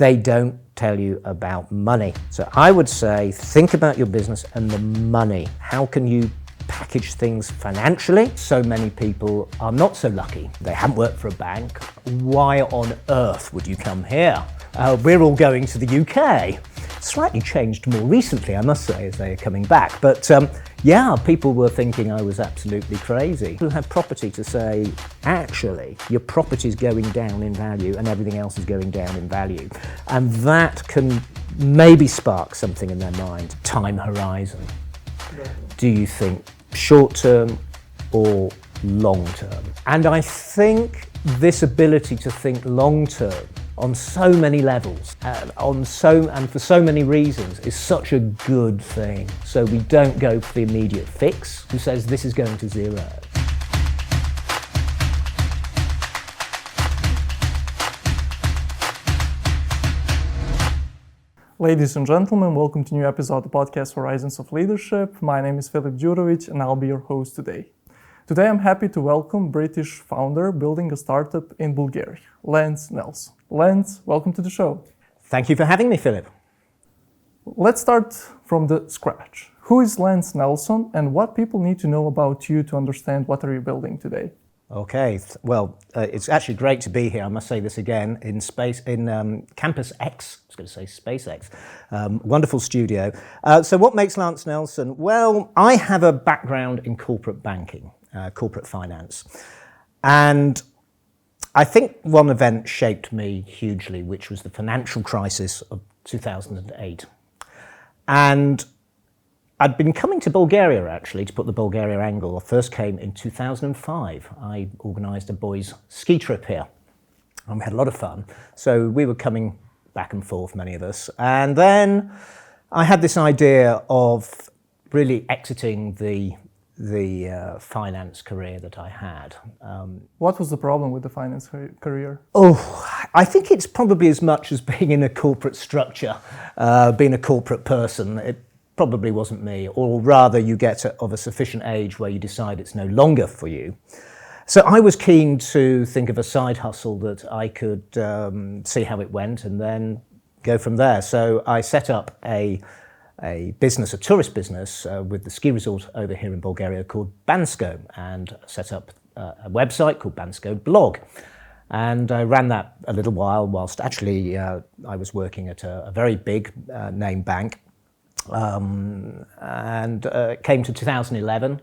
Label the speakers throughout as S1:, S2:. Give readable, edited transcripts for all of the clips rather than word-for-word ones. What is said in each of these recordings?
S1: they don't tell you about money. So I would say, think about your business and the money. How can you package things financially? So many people are not so lucky. They haven't worked for a bank. Why on earth would you come here? We're all going to the UK. Slightly changed more recently, I must say, as they are coming back. But yeah, people were thinking I was absolutely crazy. Who have property to say, actually, your property is going down in value and everything else is going down in value. And that can maybe spark something in their mind. Time horizon. Do you think short term or long term? And I think this ability to think long term on so many levels, and for so many reasons, is such a good thing. So we don't go for the immediate fix who says this is going to zero.
S2: Ladies and gentlemen, welcome to a new episode of the podcast Horizons of Leadership. My name is Filip Djurovic and I'll be your host today. Today I'm happy to welcome British founder building a startup in Bulgaria, Lance Nelson. Lance, welcome to the show.
S1: Thank you for having me, Philip.
S2: Let's start from the scratch. Who is Lance Nelson and what people need to know about you to understand what are you building today?
S1: Okay, well, it's actually great to be here. I must say this again in Campus X. I was going to say SpaceX. Wonderful studio. So what makes Lance Nelson? Well, I have a background in corporate banking, corporate finance. And I think one event shaped me hugely, which was the financial crisis of 2008. And I'd been coming to Bulgaria, actually, to put the Bulgaria angle. I first came in 2005. I organised a boys' ski trip here. And we had a lot of fun. So we were coming back and forth, many of us. And then I had this idea of really exiting the finance career that I had.
S2: What was the problem with the finance career?
S1: Oh, I think it's probably as much as being in a corporate structure, being a corporate person. It probably wasn't me, or rather you get of a sufficient age where you decide it's no longer for you. So I was keen to think of a side hustle that I could see how it went and then go from there. So I set up a business, a tourist business with the ski resort over here in Bulgaria called Bansko, and set up a website called Bansko Blog. And I ran that a little while whilst actually I was working at a very big name bank. And it came to 2011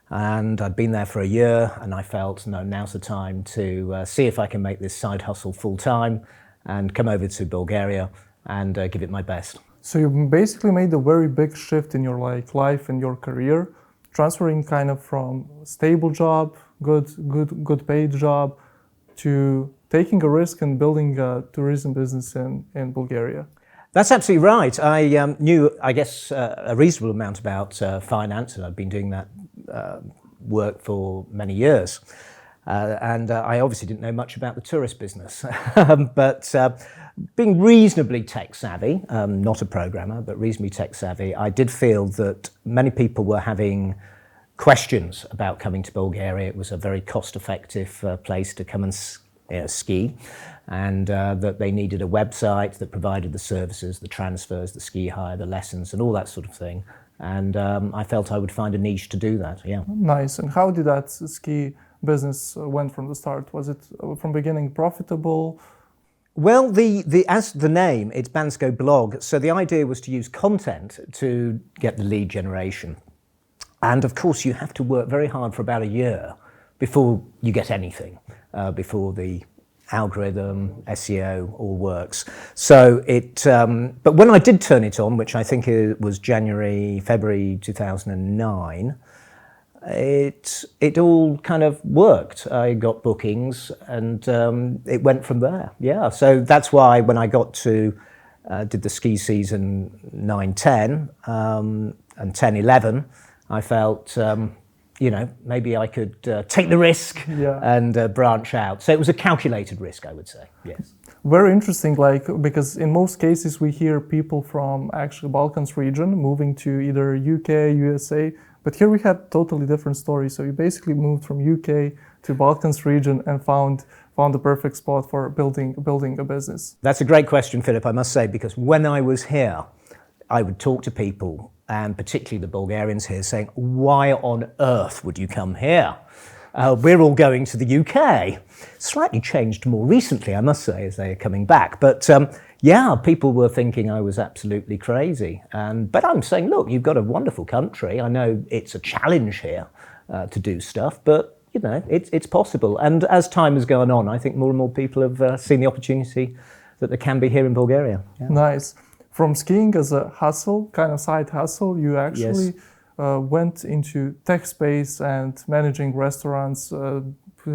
S1: and I'd been there for a year and I felt, no, now's the time to see if I can make this side hustle full time and come over to Bulgaria and give it my best.
S2: So you basically made a very big shift in your life and your career, transferring kind of from a stable job, good paid job, to taking a risk and building a tourism business in Bulgaria.
S1: That's absolutely right. I knew, I guess, a reasonable amount about finance, and I've been doing that work for many years. And I obviously didn't know much about the tourist business. But being reasonably tech savvy, not a programmer, but reasonably tech savvy, I did feel that many people were having questions about coming to Bulgaria. It was a very cost-effective place to come and ski, and that they needed a website that provided the services, the transfers, the ski hire, the lessons, and all that sort of thing. And I felt I would find a niche to do that, yeah. Nice.
S2: And how did that ski business went from the start? Was it from beginning profitable?
S1: Well, as the name, it's Bansko Blog, so the idea was to use content to get the lead generation. And of course, you have to work very hard for about a year before you get anything, before the algorithm, SEO all works. So but when I did turn it on, which I think it was February 2009, it all kind of worked. I got bookings and it went from there. Yeah, so that's why when I got to, did the ski season 9-10 and 10-11, I felt, maybe I could take the risk and branch out. So it was a calculated risk, I would say, yes.
S2: Very interesting, because in most cases we hear people from actually Balkans region moving to either UK, USA, but here we had totally different stories. So you basically moved from UK to Balkans region and found found the perfect spot for building a business?
S1: That's a great question, Philip, I must say, because when I was here, I would talk to people, and particularly the Bulgarians here, saying, why on earth would you come here? We're all going to the UK. Slightly changed more recently, I must say, as they are coming back. But yeah, people were thinking I was absolutely crazy. But I'm saying, look, you've got a wonderful country. I know it's a challenge here to do stuff, but you know, it's possible. And as time has gone on, I think more and more people have seen the opportunity that there can be here in Bulgaria. Yeah.
S2: Nice. From skiing as a hustle, kind of side hustle, you actually went into tech space and managing restaurants,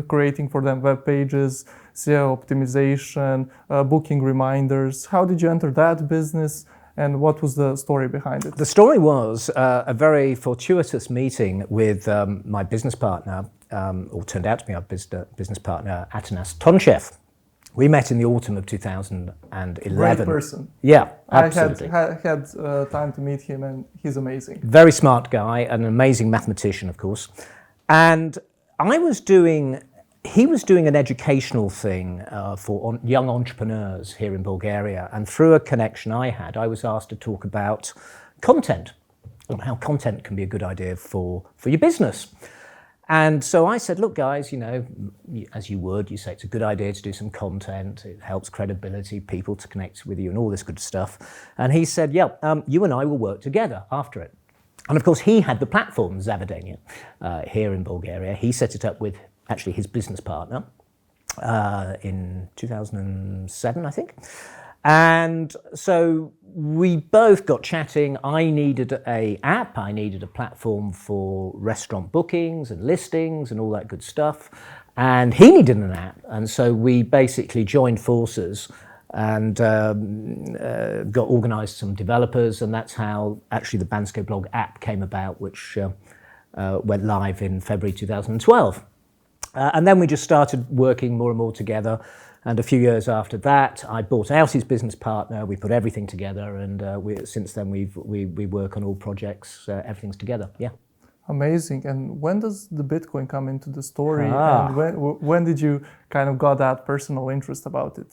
S2: creating for them web pages, SEO optimization, booking reminders. How did you enter that business, and what was the story behind it?
S1: The story was a very fortuitous meeting with my business partner, or turned out to be our business partner, Atanas Tonchev. We met in the autumn of 2011.
S2: Great person.
S1: Yeah, absolutely.
S2: I had time to meet him, and he's amazing.
S1: Very smart guy, an amazing mathematician, of course. And he was doing an educational thing for young entrepreneurs here in Bulgaria. And through a connection I had, I was asked to talk about content and how content can be a good idea for your business. And so I said, look, guys, you know, as you say it's a good idea to do some content. It helps credibility, people to connect with you and all this good stuff. And he said, yeah, you and I will work together after it. And of course, he had the platform, Zavadenia, here in Bulgaria. He set it up with actually his business partner in 2007, I think. And so we both got chatting. I needed an app. I needed a platform for restaurant bookings and listings and all that good stuff. And he needed an app. And so we basically joined forces and got organised some developers. And that's how actually the Bansko Blog app came about, which went live in February 2012. And then we just started working more and more together. And a few years after that, I bought out his business partner. We put everything together, and since then we work on all projects. Everything's together. Yeah.
S2: Amazing. And when does the Bitcoin come into the story? And when did you kind of got that personal interest about it?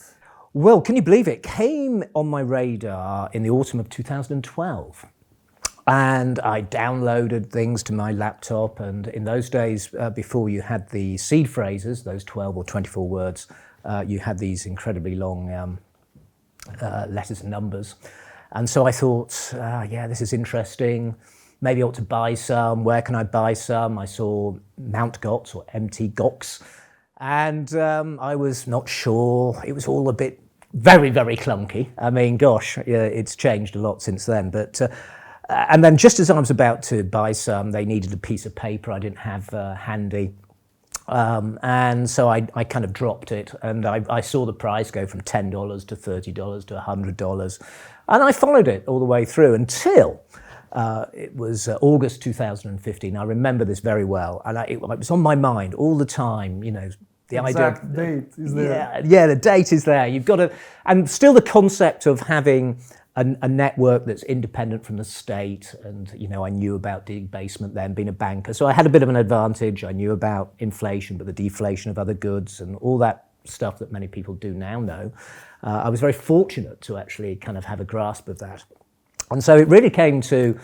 S1: Well, can you believe it? Came on my radar in the autumn of 2012. And I downloaded things to my laptop. And in those days, before you had the seed phrases, those 12 or 24 words, you had these incredibly long letters and numbers. And so I thought, yeah, this is interesting. Maybe I ought to buy some. Where can I buy some? I saw Mt. Gox or MT Gox. And I was not sure. It was all a bit very, very clunky. I mean, gosh, yeah, it's changed a lot since then. But and then just as I was about to buy some, they needed a piece of paper I didn't have handy. And so I kind of dropped it, and I saw the price go from $10 to $30 to $100. And I followed it all the way through until it was August 2015. I remember this very well. And it was on my mind all the time, you know, the
S2: exact date is there.
S1: Yeah, the date is there. You've got to, and still the concept of having a network that's independent from the state. And, you know, I knew about debasement then, being a banker. So I had a bit of an advantage. I knew about inflation, but the deflation of other goods and all that stuff that many people do now know. I was very fortunate to actually kind of have a grasp of that. And so it really came to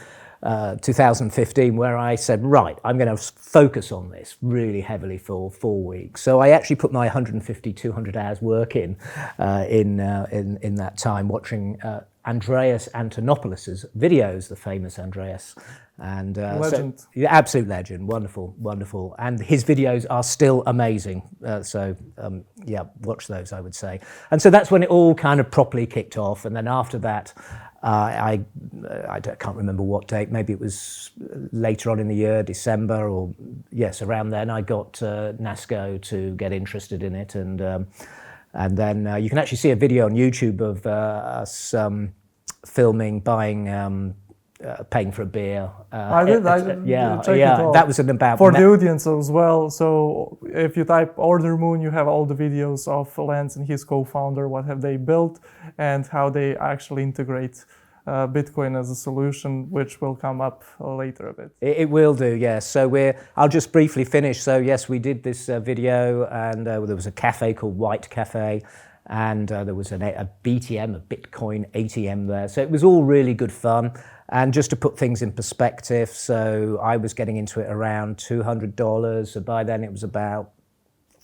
S1: 2015 where I said, right, I'm going to focus on this really heavily for 4 weeks. So I actually put my 150, 200 hours work in that time, watching Andreas Antonopoulos' videos, the famous Andreas. And
S2: legend.
S1: So, yeah, absolute legend, wonderful, wonderful. And his videos are still amazing. Yeah, watch those, I would say. And so that's when it all kind of properly kicked off. And then after that, I can't remember what date, maybe it was later on in the year, December, or yes, around then, I got NASCO to get interested in it. And then you can actually see a video on YouTube of us filming, buying, paying for a beer.
S2: I did
S1: yeah,
S2: check
S1: yeah.
S2: it out.
S1: That was an about
S2: for the audience as well. So if you type Ordermoon, you have all the videos of Lance and his co-founder, what have they built and how they actually integrate Bitcoin as a solution, which will come up later a bit.
S1: It will do, yes. So I'll just briefly finish. So yes, we did this video, and there was a cafe called White Cafe, and there was a BTM, a Bitcoin ATM there. So it was all really good fun. And just to put things in perspective, so I was getting into it around $200. So by then it was about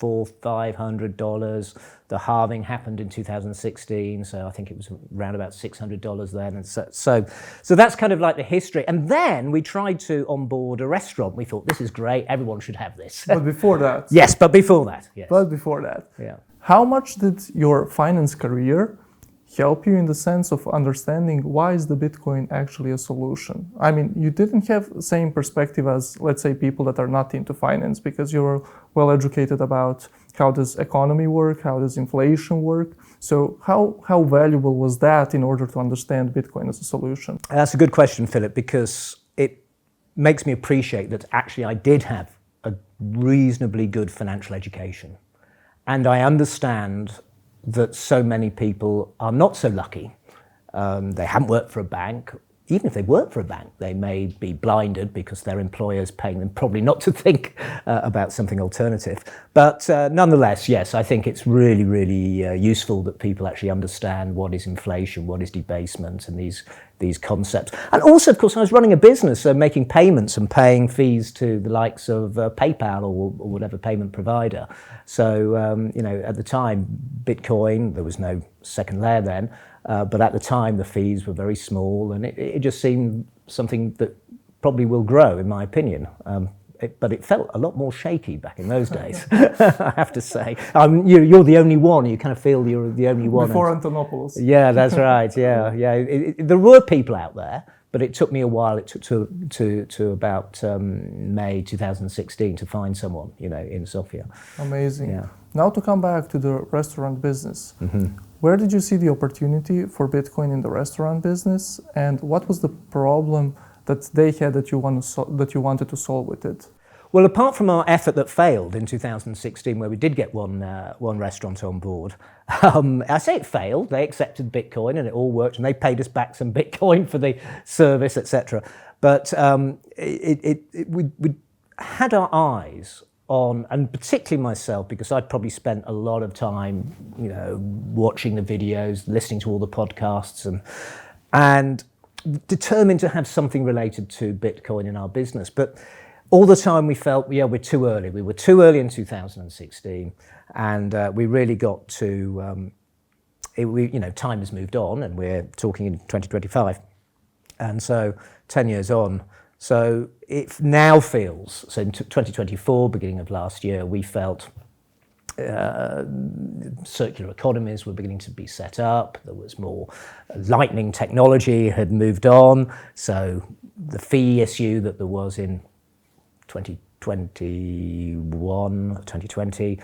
S1: $500. The halving happened in 2016, so I think it was around about $600 then. And so that's kind of like the history. And then we tried to onboard a restaurant. We thought, this is great, everyone should have this.
S2: But before that.
S1: Yes, but before that. Yes.
S2: But before that.
S1: Yeah.
S2: How much did your finance career help you in the sense of understanding why is the Bitcoin actually a solution? I mean, you didn't have the same perspective as, let's say, people that are not into finance, because you're well educated about how does economy work, how does inflation work. So how valuable was that in order to understand Bitcoin as a solution?
S1: That's a good question, Philip, because it makes me appreciate that actually I did have a reasonably good financial education. And I understand that so many people are not so lucky. They haven't worked for a bank. Even if they work for a bank, they may be blinded because their employer's paying them probably not to think about something alternative. But nonetheless, yes, I think it's really, really useful that people actually understand what is inflation, what is debasement, and these concepts. And also, of course, I was running a business, so making payments and paying fees to the likes of PayPal or whatever payment provider. So, at the time, Bitcoin, there was no second layer then, but at the time the fees were very small, and it just seemed something that probably will grow, in my opinion. But it felt a lot more shaky back in those days, I have to say. You're the only one. You kind of feel you're the only one.
S2: Before Antonopoulos.
S1: Yeah, that's right. Yeah. There were people out there, but it took me a while. It took to about May 2016 to find someone, in Sofia.
S2: Amazing.
S1: Yeah.
S2: Now to come back to the restaurant business.
S1: Mm-hmm.
S2: Where did you see the opportunity for Bitcoin in the restaurant business, and what was the problem that they had that you wanted to solve with it?
S1: Well, apart from our effort that failed in 2016, where we did get one restaurant on board, I say it failed. They accepted Bitcoin and it all worked, and they paid us back some Bitcoin for the service, etc. But we had our eyes on, and particularly myself, because I'd probably spent a lot of time, watching the videos, listening to all the podcasts, and determined to have something related to Bitcoin in our business. But all the time we felt, we're too early. We were too early in 2016, and we really got to, time has moved on, and we're talking in 2025. And so 10 years on, so it now feels, so in 2024, beginning of last year, we felt circular economies were beginning to be set up. There was more lightning technology had moved on. So the fee issue that there was in 2020,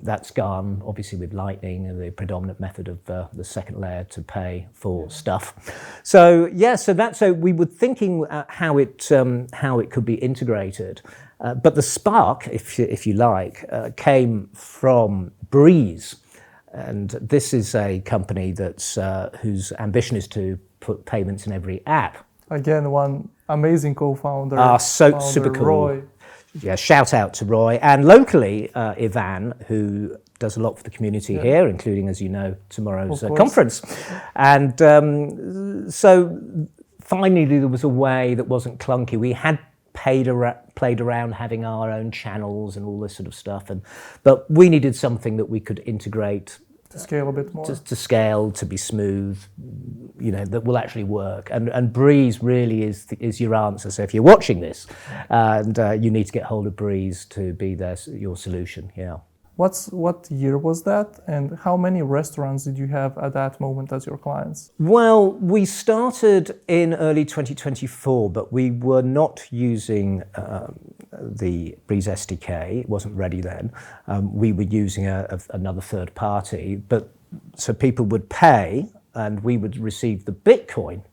S1: that's gone, obviously, with Lightning and the predominant method of the second layer to pay for stuff. So so we were thinking how it could be integrated, but the spark, if you like, came from Breeze, and this is a company that's whose ambition is to put payments in every app.
S2: Again, one amazing co-founder.
S1: Super cool.
S2: Roy.
S1: Yeah, shout out to Roy. And locally, Ivan, who does a lot for the community here, including, as you know, tomorrow's conference. And so finally there was a way that wasn't clunky. We had played around having our own channels and all this sort of stuff, but we needed something that we could integrate
S2: to scale a bit more.
S1: To scale, to be smooth, that will actually work. And Breeze really is your answer. So if you're watching this, and you need to get hold of Breeze to be your solution. Yeah.
S2: What year was that, and how many restaurants did you have at that moment as your clients?
S1: Well, we started in early 2024, but we were not using the Breeze SDK. It wasn't ready then. We were using another third party, so people would pay and we would receive the Bitcoin,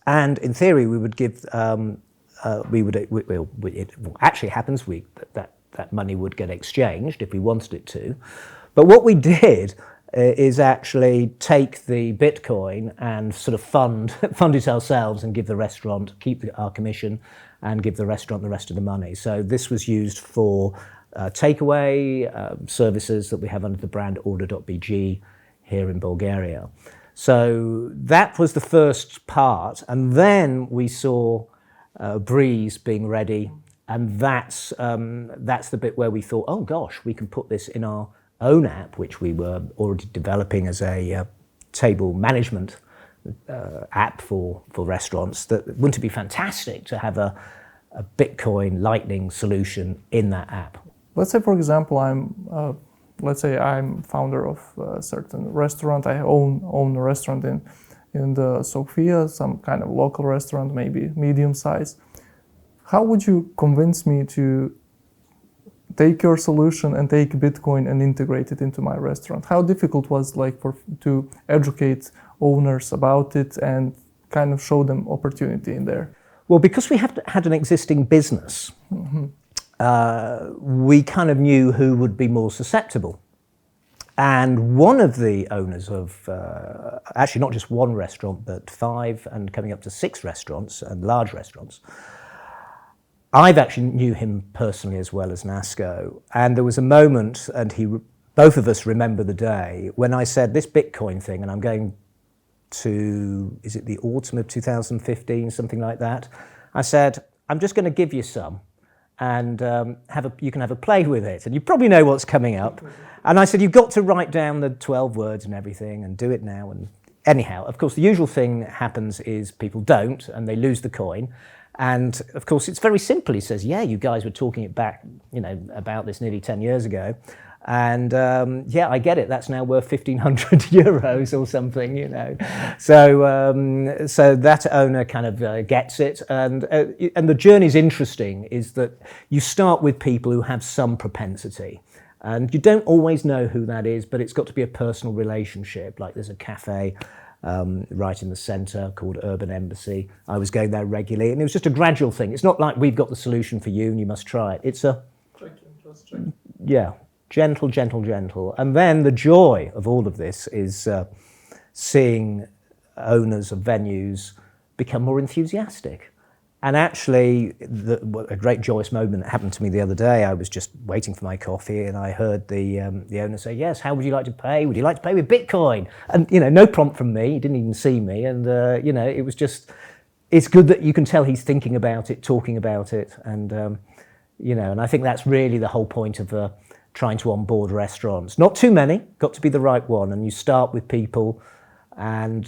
S1: and in theory we would give. It actually happens. That money would get exchanged if we wanted it to. But what we did is actually take the Bitcoin and sort of fund it ourselves and give the restaurant, keep our commission and give the restaurant the rest of the money. So this was used for takeaway services that we have under the brand Order.bg here in Bulgaria. So that was the first part, and then we saw Breeze being ready, and that's the bit where we thought, oh gosh, we can put this in our own app, which we were already developing as a table management app for restaurants. That wouldn't it be fantastic to have a Bitcoin Lightning solution in that app?
S2: Let's say, for example, let's say I'm founder of a certain restaurant. I own a restaurant in the Sofia, some kind of local restaurant, maybe medium size. How would you convince me to take your solution and take Bitcoin and integrate it into my restaurant? How difficult was to educate owners about it and kind of show them opportunity in there?
S1: Well, because we had an existing business, we kind of knew who would be more susceptible. And one of the owners of, actually not just one restaurant, but 5 and coming up to 6 restaurants, and large restaurants, I've actually knew him personally as well as Nasco. And there was a moment, and both of us remember the day, when I said this Bitcoin thing, and I'm going to, is it the autumn of 2015, something like that? I said, I'm just going to give you some, and you can have a play with it, and you probably know what's coming up. And I said, you've got to write down the 12 words and everything, and do it now. And anyhow, of course, the usual thing that happens is people don't, and they lose the coin. And of course, it's very simple. He says, yeah, you guys were talking it back, about this nearly 10 years ago. And yeah, I get it. That's now worth 1,500 euros or something, So that owner kind of gets it. And the journey's interesting, is that you start with people who have some propensity. And you don't always know who that is, but it's got to be a personal relationship. Like there's a cafe right in the centre called Urban Embassy. I was going there regularly, and it was just a gradual thing. It's not like we've got the solution for you and you must try it. It's gentle. And then the joy of all of this is seeing owners of venues become more enthusiastic. And actually, a great joyous moment that happened to me the other day. I was just waiting for my coffee, and I heard the owner say, "Yes, how would you like to pay? Would you like to pay with Bitcoin?" And no prompt from me. He didn't even see me, and it was just. It's good that you can tell he's thinking about it, talking about it, and and I think that's really the whole point of trying to onboard restaurants. Not too many, got to be the right one, and you start with people, and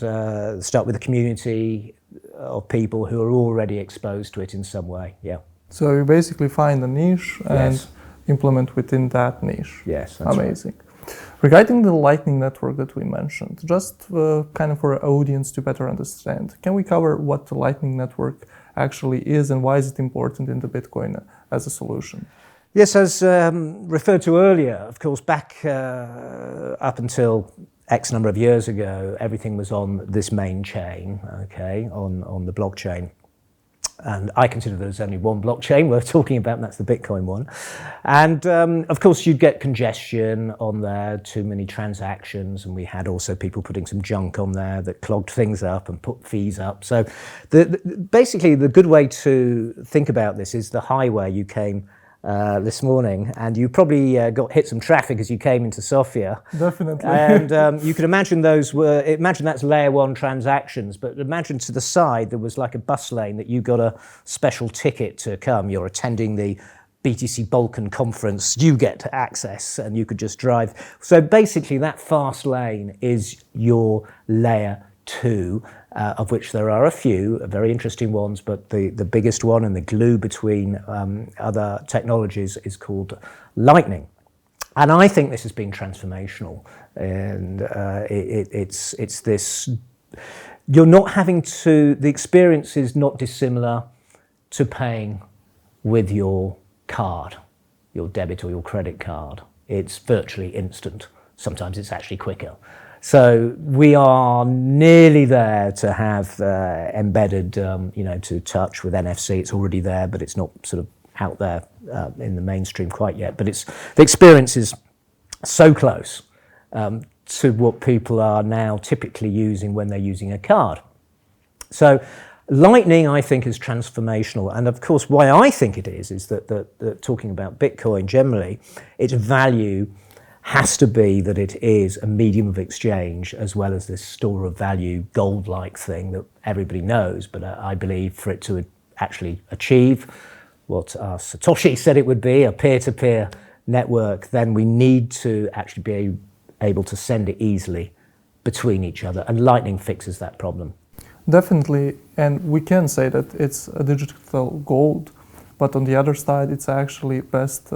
S1: start with a community of people who are already exposed to it in some way. Yeah.
S2: So you basically find a niche and implement within that niche.
S1: Yes, that's
S2: amazing. Right. Regarding the Lightning Network that we mentioned, just kind of for our audience to better understand, can we cover what the Lightning Network actually is and why is it important in the Bitcoin as a solution?
S1: Yes, as referred to earlier, of course, back up until X number of years ago, everything was on this main chain, on the blockchain. And I consider there's only one blockchain we're talking about, and that's the Bitcoin one. And of course, you'd get congestion on there, too many transactions, and we had also people putting some junk on there that clogged things up and put fees up. So basically, the good way to think about this is the highway you came this morning, and you probably got hit some traffic as you came into Sofia.
S2: Definitely.
S1: And you can imagine imagine that's layer 1 transactions, but imagine to the side there was like a bus lane that you got a special ticket to come. You're attending the BTC Balkan conference, you get to access and you could just drive. So basically that fast lane is your layer 2, of which there are a few very interesting ones, but the biggest one and the glue between other technologies is called Lightning. And I think this has been transformational. And it's this, you're not having to, the experience is not dissimilar to paying with your card, your debit or your credit card. It's virtually instant. Sometimes it's actually quicker. So we are nearly there to have embedded, to touch with NFC. It's already there, but it's not sort of out there in the mainstream quite yet. But the experience is so close to what people are now typically using when they're using a card. So Lightning, I think, is transformational. And of course, why I think it is that talking about Bitcoin generally, its value has to be that it is a medium of exchange as well as this store of value, gold-like thing that everybody knows. But I believe for it to actually achieve what Satoshi said it would be, a peer-to-peer network, then we need to actually be able to send it easily between each other. And Lightning fixes that problem.
S2: Definitely, and we can say that it's a digital gold, but on the other side, it's actually best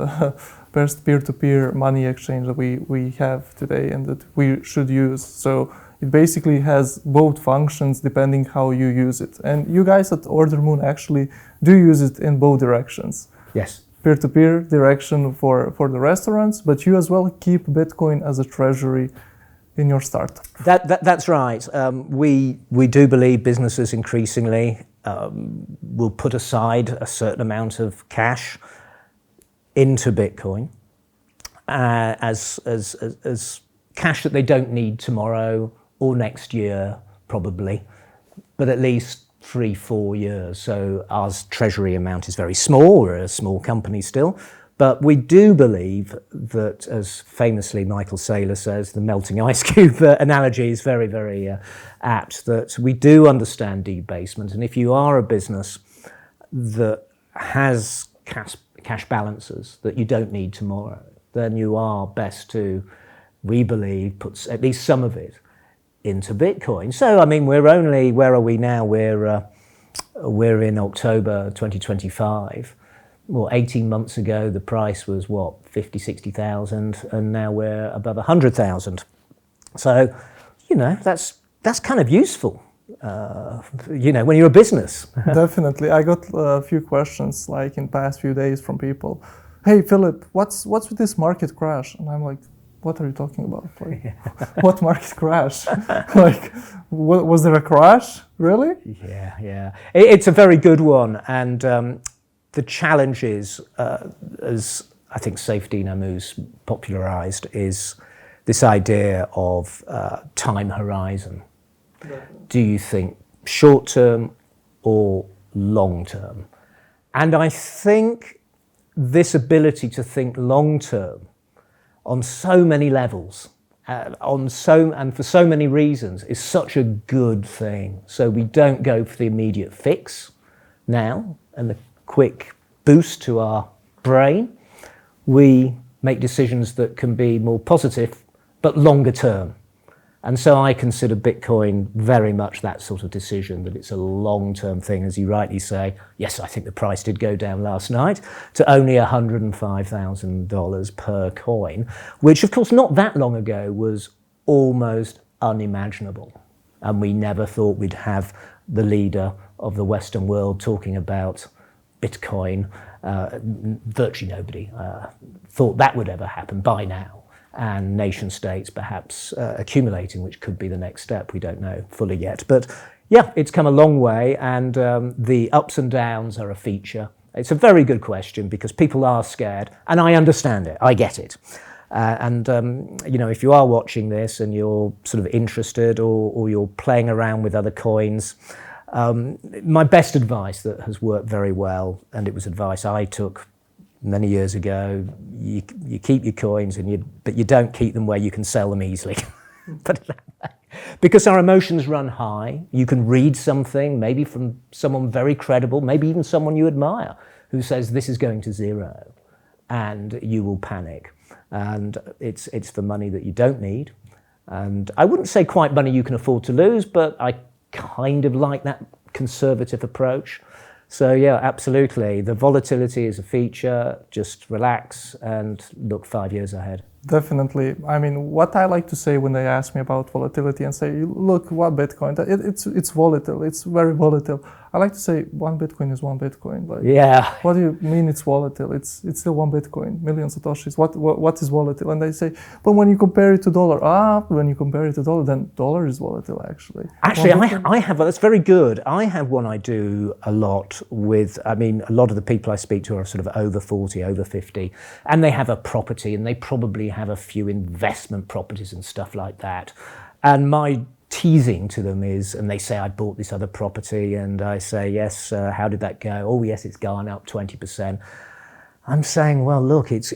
S2: peer-to-peer money exchange that we have today and that we should use. So it basically has both functions depending how you use it. And you guys at Ordermoon actually do use it in both directions.
S1: Yes.
S2: Peer-to-peer direction for the restaurants, but you as well keep Bitcoin as a treasury in your startup.
S1: That's right. We do believe businesses increasingly will put aside a certain amount of cash into Bitcoin as cash that they don't need tomorrow or next year, probably, but at least 3-4 years. So our treasury amount is very small. We're a small company still. But we do believe that, as famously Michael Saylor says, the melting ice cube analogy is very, very apt, that we do understand debasement. And if you are a business that has cash balances that you don't need tomorrow, then you are best to, we believe, put at least some of it into Bitcoin. So, I mean, we're only, where are we now? We're in October 2025. Well, 18 months ago, the price was, 50, 60,000, and now we're above 100,000. So, that's kind of useful, when you're a business.
S2: Definitely. I got a few questions, like in past few days from people. Hey, Philip, what's with this market crash? And I'm like, what are you talking about? Like, what market crash? Like, was there a crash? Really?
S1: Yeah. It's a very good one. And the challenge is, as I think Saifedean Ammous popularized, is this idea of time horizon. Do you think short term or long term? And I think this ability to think long term on so many levels, and for so many reasons, is such a good thing. So we don't go for the immediate fix now and the quick boost to our brain. We make decisions that can be more positive, but longer term. And so I consider Bitcoin very much that sort of decision, that it's a long-term thing. As you rightly say, yes, I think the price did go down last night to only $105,000 per coin, which of course not that long ago was almost unimaginable. And we never thought we'd have the leader of the Western world talking about Bitcoin. Virtually nobody thought that would ever happen by now. And nation states perhaps accumulating, which could be the next step. We don't know fully yet. But yeah, it's come a long way, and the ups and downs are a feature. It's a very good question because people are scared, and I understand it. I get it. If you are watching this and you're sort of interested or you're playing around with other coins, my best advice that has worked very well, and it was advice I took many years ago, you keep your coins, but you don't keep them where you can sell them easily. Put it that way. Because our emotions run high. You can read something, maybe from someone very credible, maybe even someone you admire, who says this is going to zero, and you will panic. And it's for money that you don't need. And I wouldn't say quite money you can afford to lose, but I kind of like that conservative approach. So yeah, absolutely. The volatility is a feature. Just relax and look 5 years ahead.
S2: Definitely. I mean, what I like to say when they ask me about volatility and say, look, what Bitcoin, it's volatile. It's very volatile. I like to say one Bitcoin is one Bitcoin. Like,
S1: Yeah.
S2: what do you mean it's volatile? It's still one Bitcoin, million Satoshis. What is volatile? And they say, but when you compare it to dollar, when you compare it to dollar, then dollar is volatile actually.
S1: Actually, I have, that's very good. I have one I do a lot with, I mean, a lot of the people I speak to are sort of over 40, over 50, and they have a property and they probably have a few investment properties and stuff like that. And my teasing to them is, and they say, I bought this other property, and I say, yes, how did that go? Oh, yes, it's gone up 20%. I'm saying, well, look, it's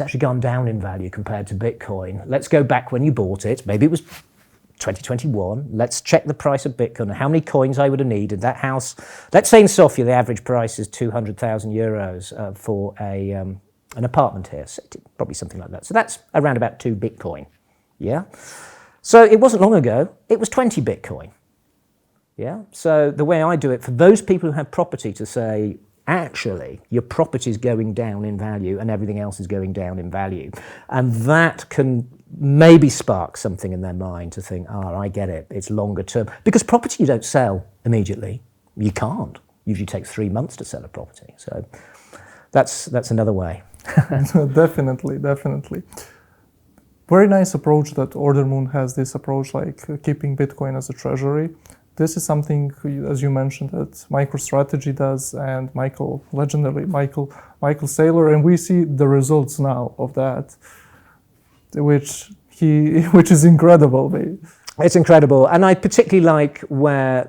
S1: actually gone down in value compared to Bitcoin. Let's go back when you bought it. Maybe it was 2021. Let's check the price of Bitcoin, how many coins I would have needed. That house, let's say in Sofia, the average price is 200,000 euros for an apartment here, so probably something like that. So that's around about 2 Bitcoin, yeah? So it wasn't long ago, it was 20 Bitcoin, yeah? So the way I do it, for those people who have property, to say, actually, your property is going down in value and everything else is going down in value. And that can maybe spark something in their mind to think, I get it, it's longer term. Because property you don't sell immediately. You can't. Usually takes 3 months to sell a property. So that's another way.
S2: Definitely. Very nice approach that Ordermoon has, this approach like keeping Bitcoin as a treasury. This is something, as you mentioned, that MicroStrategy does, and legendary Michael Saylor, and we see the results now of that, which is incredible.
S1: It's incredible, and I particularly like where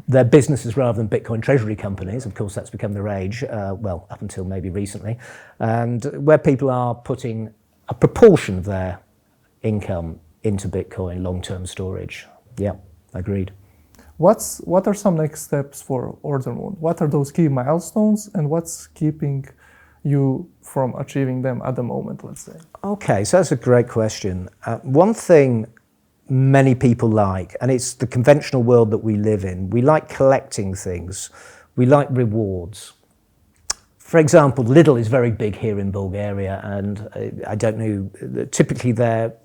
S1: they're businesses rather than Bitcoin treasury companies. Of course, that's become the rage, well, up until maybe recently, and where people are putting a proportion of their income into Bitcoin long-term storage. Yeah, agreed.
S2: What are some next steps for Ordermoon? What are those key milestones, and what's keeping you from achieving them at the moment, let's say?
S1: Okay, so that's a great question. One thing many people like, and it's the conventional world that we live in, we like collecting things. We like rewards. For example, Lidl is very big here in Bulgaria, and I don't know, typically their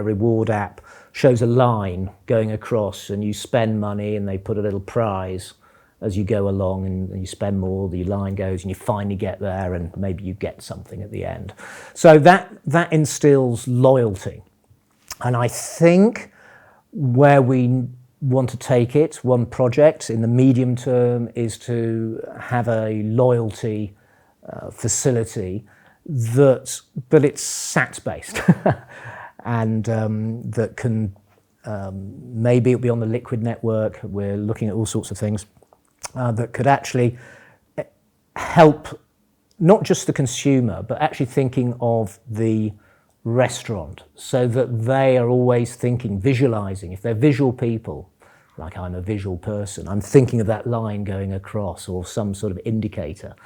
S1: reward app shows a line going across, and you spend money and they put a little prize as you go along, and you spend more, the line goes, and you finally get there, and maybe you get something at the end. So that instills loyalty. And I think where we want to take it, one project in the medium term, is to have a loyalty facility but it's SAT-based and that can maybe it'll be on the Liquid network. We're looking at all sorts of things that could actually help not just the consumer, but actually thinking of the restaurant, so that they are always thinking, visualizing. If they're visual people, like I'm a visual person, I'm thinking of that line going across or some sort of indicator.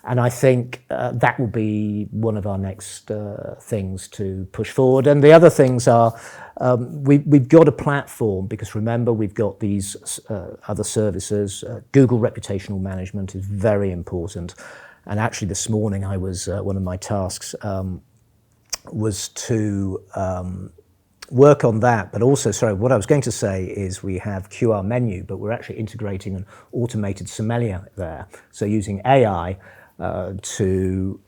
S1: And I think that will be one of our next things to push forward. And the other things are, we've got a platform, because remember, we've got these other services. Google reputational management is very important. And actually this morning I was, one of my tasks was to work on that. But also, sorry, what I was going to say is we have QR menu, but we're actually integrating an automated sommelier there. So using AI, to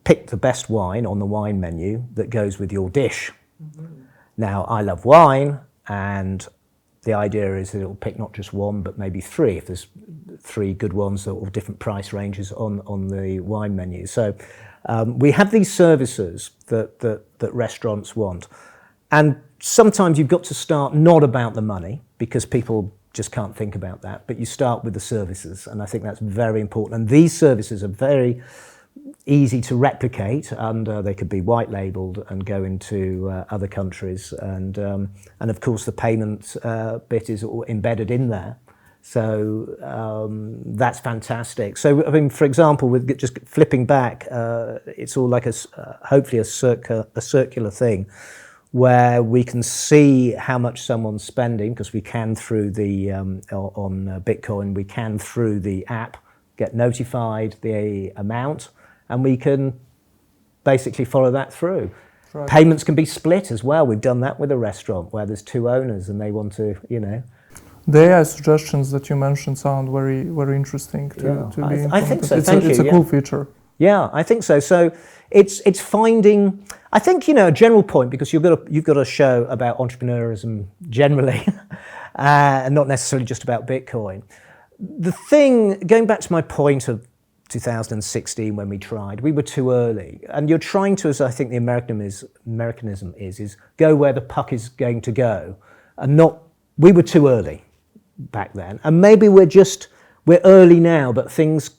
S1: pick the best wine on the wine menu that goes with your dish. Mm-hmm. Now, I love wine, and the idea is that it'll pick not just one, but maybe 3, if there's 3 good ones or different price ranges on the wine menu. So we have these services that restaurants want. And sometimes you've got to start not about the money, because people just can't think about that, but you start with the services, and I think that's very important. And these services are very easy to replicate, and they could be white labeled and go into other countries, and of course the payment bit is embedded in there. So that's fantastic. So I mean, for example, with just flipping back, it's all like hopefully a circular thing, where we can see how much someone's spending, because we can through the, on Bitcoin, we can through the app get notified the amount, and we can basically follow that through. Right. Payments can be split as well. We've done that with a restaurant where there's 2 owners and they want to, you know.
S2: The AI suggestions that you mentioned sound very, very interesting to be implemented.
S1: I think so.
S2: It's a cool feature.
S1: Yeah, I think so. So it's finding. I think a general point, because you've got a show about entrepreneurism generally, and not necessarily just about Bitcoin. The thing, going back to my point of 2016 when we tried, we were too early, and you're trying to, as I think the Americanism is go where the puck is going to go, and not. We were too early back then, and maybe we're early now, but things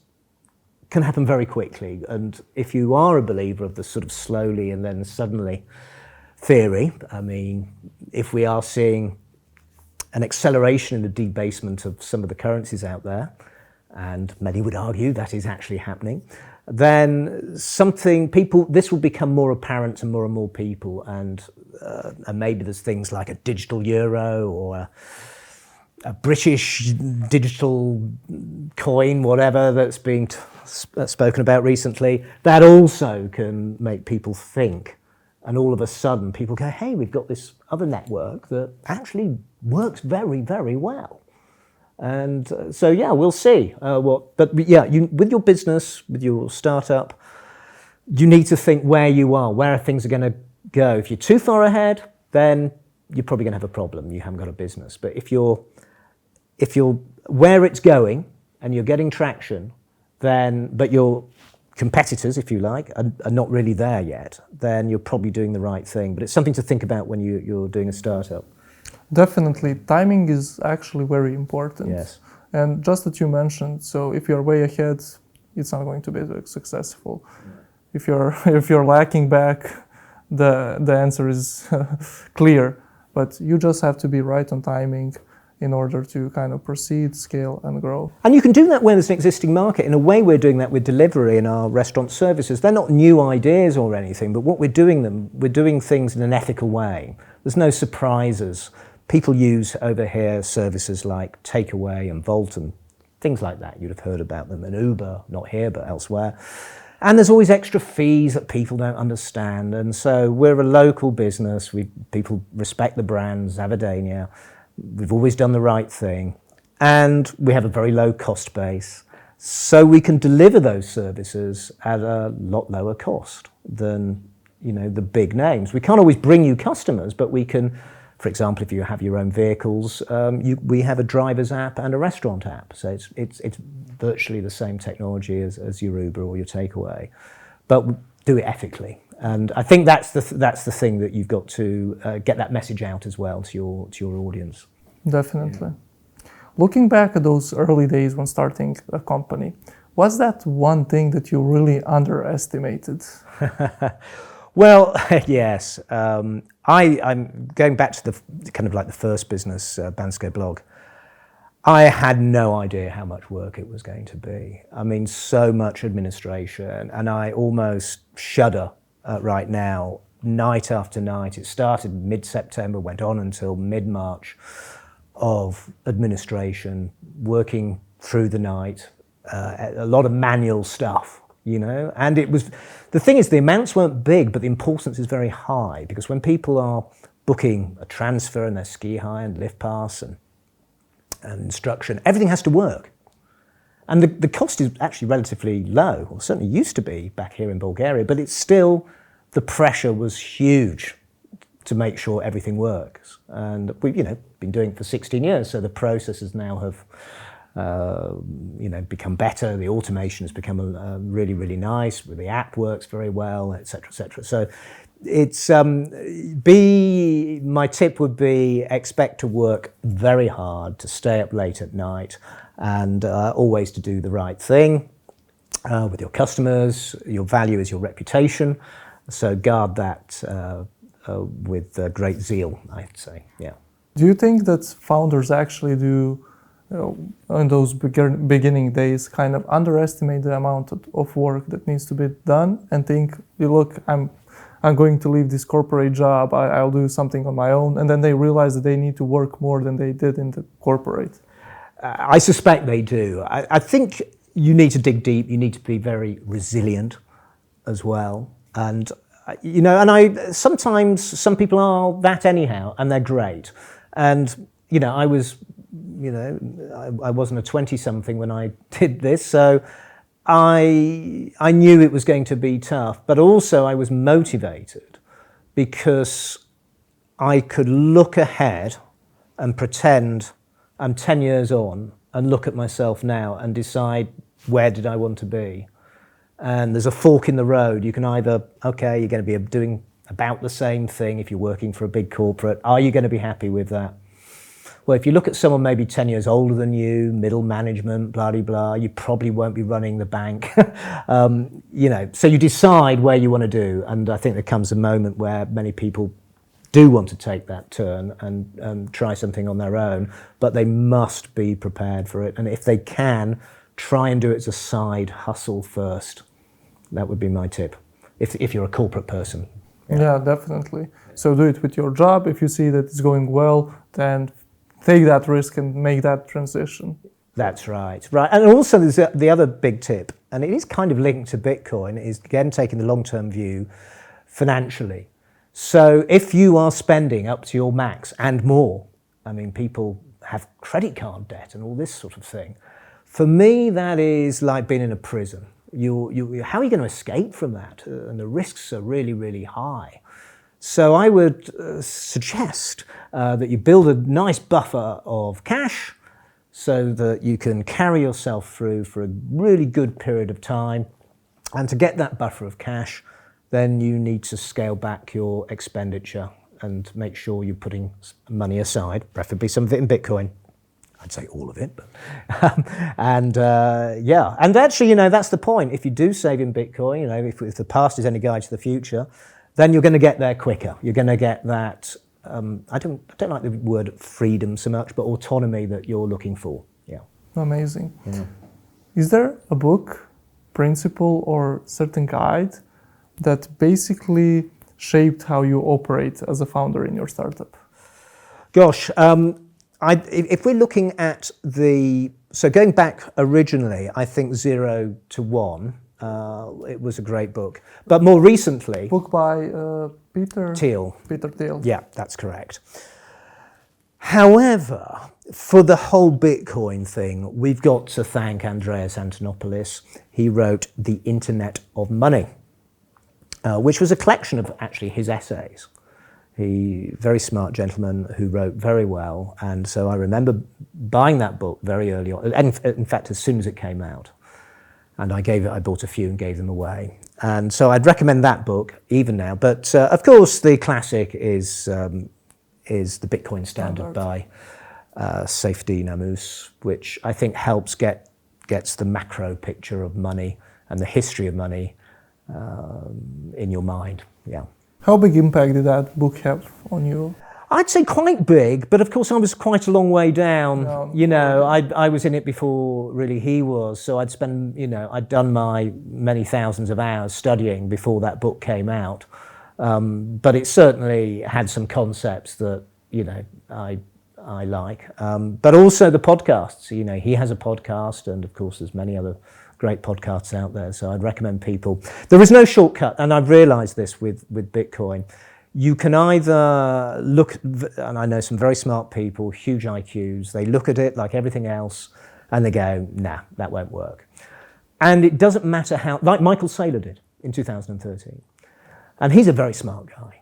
S1: can happen very quickly. And if you are a believer of the sort of slowly and then suddenly theory, I mean, if we are seeing an acceleration in the debasement of some of the currencies out there, and many would argue that is actually happening, then this will become more apparent to more and more people, and maybe there's things like a digital euro or a British digital coin, whatever, that's being spoken about recently, that also can make people think. And all of a sudden people go, hey, we've got this other network that actually works very, very well. And so, yeah, we'll see but yeah, with your business, with your startup, you need to think where you are, where things are going to go. If you're too far ahead, then you're probably going to have a problem. You haven't got a business. But if you're where it's going and you're getting traction, but your competitors, if you like, are not really there yet, then you're probably doing the right thing. But it's something to think about when you're doing a startup. Definitely.
S2: Timing is actually very important.
S1: Yes.
S2: And just that you mentioned, so if you're way ahead, it's not going to be successful. Yeah. If you're lacking back, the answer is clear. But you just have to be right on timing in order to kind of proceed, scale, and grow.
S1: And you can do that where there's an existing market. In a way, we're doing that with delivery and our restaurant services. They're not new ideas or anything, but what we're doing things in an ethical way. There's no surprises. People use over here services like Takeaway and Volt and things like that. You'd have heard about them. And Uber, not here, but elsewhere. And there's always extra fees that people don't understand. And so we're a local business. People respect the brand, Zavadania. We've always done the right thing, and we have a very low cost base, so we can deliver those services at a lot lower cost than the big names. We can't always bring you customers, but we can, for example, if you have your own vehicles, we have a driver's app and a restaurant app, so it's virtually the same technology as your Uber or your Takeaway, but do it ethically. And I think that's the thing that you've got to get that message out as well to your audience.
S2: Definitely. Yeah. Looking back at those early days when starting a company, was that one thing that you really underestimated?
S1: Well, yes. I'm going back to the kind of like the first business, Bansko blog. I had no idea how much work it was going to be. I mean, so much administration, and I almost shudder right now, night after night. It started mid-September, went on until mid-March of administration, working through the night, a lot of manual stuff, and the thing is, the amounts weren't big, but the importance is very high, because when people are booking a transfer and their ski hire and lift pass and instruction, everything has to work. And the cost is actually relatively low, or certainly used to be back here in Bulgaria, but it's still, the pressure was huge to make sure everything works. And we've been doing it for 16 years, so the processes now have become better. The automation has become really, really nice. The app works very well, et cetera, et cetera. So it's my tip would be, expect to work very hard, to stay up late at night, and always to do the right thing with your customers. Your value is your reputation, so guard that with great zeal, I'd say. Yeah.
S2: Do you think that founders actually do, in those beginning days, kind of underestimate the amount of work that needs to be done, and think, look, I'm going to leave this corporate job, I'll do something on my own, and then they realize that they need to work more than they did in the corporate?
S1: I suspect they do. I think you need to dig deep. You need to be very resilient as well. And sometimes some people are that anyhow, and they're great. And I was I wasn't a 20-something when I did this, so I knew it was going to be tough, but also I was motivated because I could look ahead and pretend I'm 10 years on and look at myself now and decide where did I want to be. And there's a fork in the road. You can either, okay, you're going to be doing about the same thing if you're working for a big corporate. Are you going to be happy with that? Well, if you look at someone maybe 10 years older than you, middle management, blah, blah, blah, you probably won't be running the bank. So you decide where you want to do. And I think there comes a moment where many people do want to take that turn and try something on their own, but they must be prepared for it. And if they can, try and do it as a side hustle first. That would be my tip, if you're a corporate person.
S2: Yeah, definitely. So do it with your job. If you see that it's going well, then take that risk and make that transition.
S1: That's right. And also there's the other big tip, and it is kind of linked to Bitcoin, is again taking the long-term view financially. So if you are spending up to your max and more, I mean, people have credit card debt and all this sort of thing. For me, that is like being in a prison. How are you going to escape from that? And the risks are really, really high. So I would suggest that you build a nice buffer of cash so that you can carry yourself through for a really good period of time. And to get that buffer of cash, then you need to scale back your expenditure and make sure you're putting money aside, preferably some of it in Bitcoin. I'd say all of it, but and actually, that's the point. If you do save in Bitcoin, if the past is any guide to the future, then you're going to get there quicker. You're going to get that. I don't like the word freedom so much, but autonomy that you're looking for. Yeah.
S2: Amazing.
S1: Yeah.
S2: Is there a book, principle, or certain guide that basically shaped how you operate as a founder in your startup?
S1: Gosh. If we're looking at so going back originally, I think 0 to 1, it was a great book. But more recently...
S2: Book by Peter
S1: Thiel.
S2: Peter Thiel.
S1: Yeah, that's correct. However, for the whole Bitcoin thing, we've got to thank Andreas Antonopoulos. He wrote The Internet of Money, which was a collection of actually his essays. Very smart gentleman who wrote very well, and so I remember buying that book very early on. And in fact, as soon as it came out, and I bought a few and gave them away. And so I'd recommend that book even now. But of course, the classic is the Bitcoin Standard by Safety Namus, which I think helps gets the macro picture of money and the history of money in your mind. Yeah.
S2: How big impact did that book have on you?
S1: I'd say quite big, but of course I was quite a long way down. I was in it before really he was, so I'd done my many thousands of hours studying before that book came out. But it certainly had some concepts that, I like. But also the podcasts, he has a podcast, and of course there's many other great podcasts out there, so I'd recommend people. There is no shortcut, and I've realized this with Bitcoin. You can either look, and I know some very smart people, huge IQs, they look at it like everything else, and they go, nah, that won't work. And it doesn't matter how, like Michael Saylor did in 2013. And he's a very smart guy.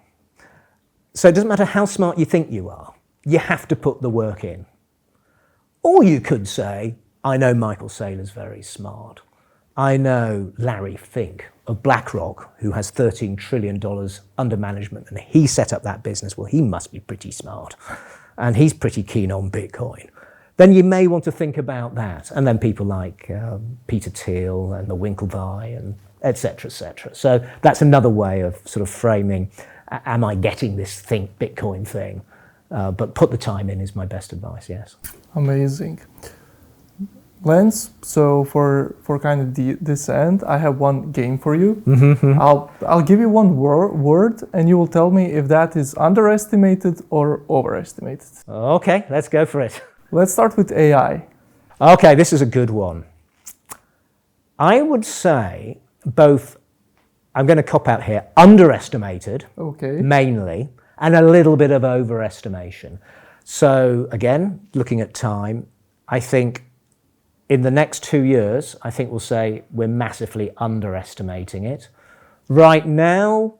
S1: So it doesn't matter how smart you think you are, you have to put the work in. Or you could say, I know Michael Saylor's very smart. I know Larry Fink of BlackRock, who has $13 trillion under management, and he set up that business. Well, he must be pretty smart, and he's pretty keen on Bitcoin. Then you may want to think about that. And then people like Peter Thiel and the Winklevi, and et cetera, et cetera. So that's another way of sort of framing, am I getting this Bitcoin thing? But put the time in is my best advice, yes.
S2: Amazing. Lance, so for kind of this end, I have one game for you.
S1: Mm-hmm.
S2: I'll give you one word, and you will tell me if that is underestimated or overestimated.
S1: Okay, let's go for it.
S2: Let's start with AI.
S1: Okay, this is a good one. I would say both, I'm going to cop out here, underestimated,
S2: okay,
S1: mainly, and a little bit of overestimation. So again, looking at time, I think in the next 2 years, I think we'll say we're massively underestimating it. Right now,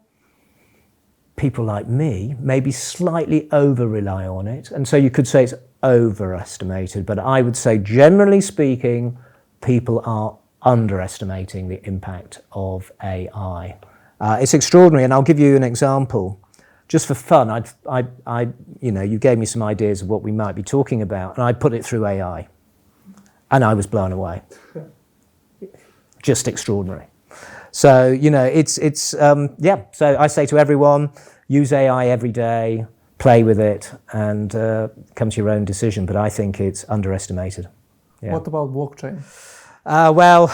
S1: people like me maybe slightly over-rely on it, and so you could say it's overestimated, but I would say generally speaking, people are underestimating the impact of AI. It's extraordinary, and I'll give you an example. Just for fun, you gave me some ideas of what we might be talking about, and I put it through AI, and I was blown away. Just extraordinary. So, so I say to everyone, use AI every day, play with it, and come to your own decision, but I think it's underestimated. Yeah.
S2: What about blockchain?
S1: Well,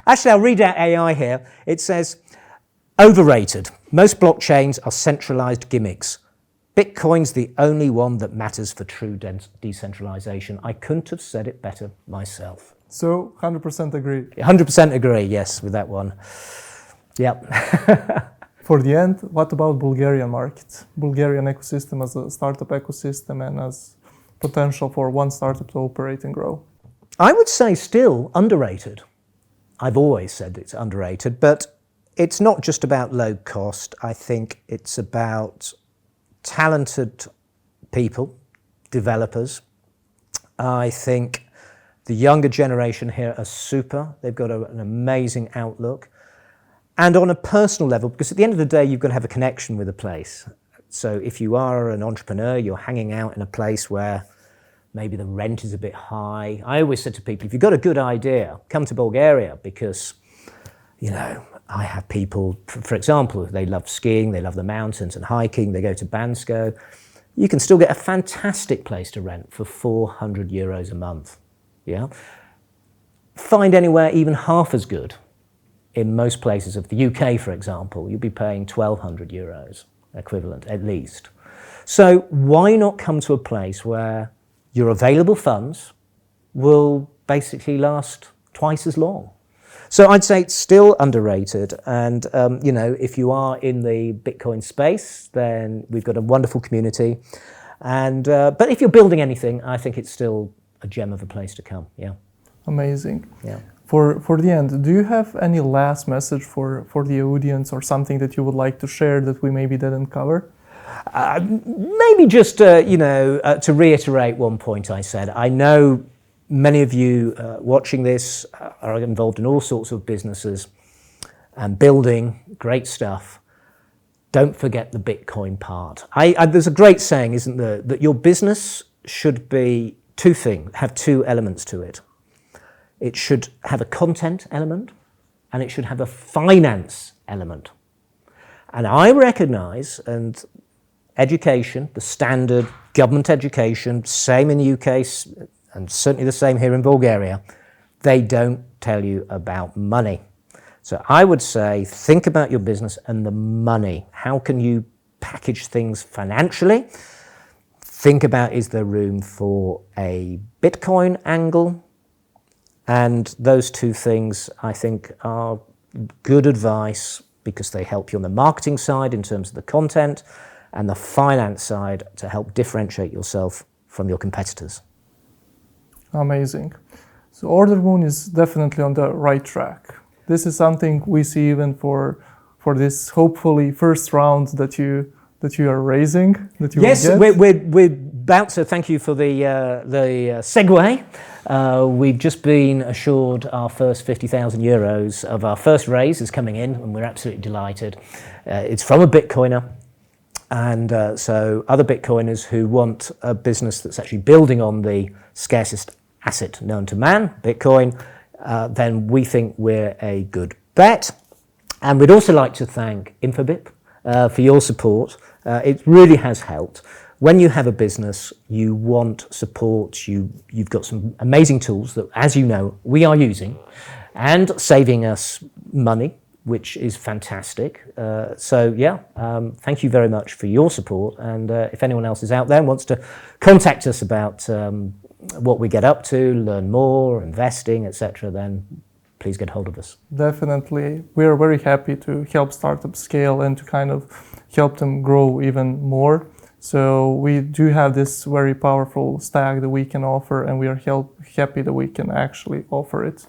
S1: actually, I'll read out AI here. It says, overrated. Most blockchains are centralized gimmicks. Bitcoin's the only one that matters for true decentralization. I couldn't have said it better myself.
S2: So, 100% agree.
S1: 100% agree, yes, with that one. Yep.
S2: For the end, what about Bulgarian market? Bulgarian ecosystem as a startup ecosystem and as potential for one startup to operate and grow?
S1: I would say still underrated. I've always said it's underrated, but it's not just about low cost. I think it's about talented people, developers. I think the younger generation here are super. They've got an amazing outlook. And on a personal level, because at the end of the day, you've got to have a connection with a place. So if you are an entrepreneur, you're hanging out in a place where maybe the rent is a bit high. I always said to people, if you've got a good idea, come to Bulgaria, because, I have people, for example, they love skiing, they love the mountains and hiking, they go to Bansko. You can still get a fantastic place to rent for 400 euros a month. Yeah. Find anywhere even half as good. In most places of the UK, for example, you'll be paying 1,200 euros equivalent at least. So why not come to a place where your available funds will basically last twice as long? So I'd say it's still underrated. And, if you are in the Bitcoin space, then we've got a wonderful community. And but if you're building anything, I think it's still a gem of a place to come. Yeah.
S2: Amazing.
S1: Yeah.
S2: For the end, do you have any last message for the audience or something that you would like to share that we maybe didn't cover?
S1: Maybe just, to reiterate one point I said. I know many of you watching this are involved in all sorts of businesses and building great stuff. Don't forget the Bitcoin part. There's a great saying, isn't there, that your business should be have two elements to it. It should have a content element and it should have a finance element. And I recognize, and education, the standard government education, same in the UK and certainly the same here in Bulgaria, they don't tell you about money. So I would say, think about your business and the money. How can you package things financially? Think about, is there room for a Bitcoin angle? And those two things, I think, are good advice because they help you on the marketing side in terms of the content and the finance side to help differentiate yourself from your competitors.
S2: Amazing. So Ordermoon is definitely on the right track. This is something we see even for this hopefully first round that you are raising.
S1: Yes, we're about to. Thank you for the segue. We've just been assured our first 50,000 euros of our first raise is coming in, and we're absolutely delighted. It's from a Bitcoiner, and so other Bitcoiners who want a business that's actually building on the scarcest asset known to man, Bitcoin, then we think we're a good bet. And we'd also like to thank Infobip for your support. It really has helped. When you have a business, you want support, you've got some amazing tools that, as you know, we are using and saving us money, which is fantastic. Thank you very much for your support. And if anyone else is out there and wants to contact us about what we get up to, learn more, investing, etc., then please get hold of us.
S2: Definitely. We are very happy to help startups scale and to kind of help them grow even more. So we do have this very powerful stack that we can offer, and we are happy that we can actually offer it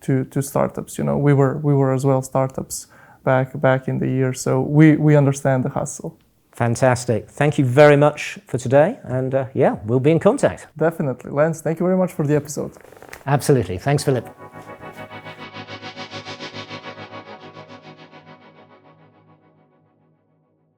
S2: to startups. You know, we were as well startups back in the year, so we understand the hustle.
S1: Fantastic. Thank you very much for today, and yeah, we'll be in contact.
S2: Definitely. Lance, thank you very much for the episode.
S1: Absolutely. Thanks, Philip.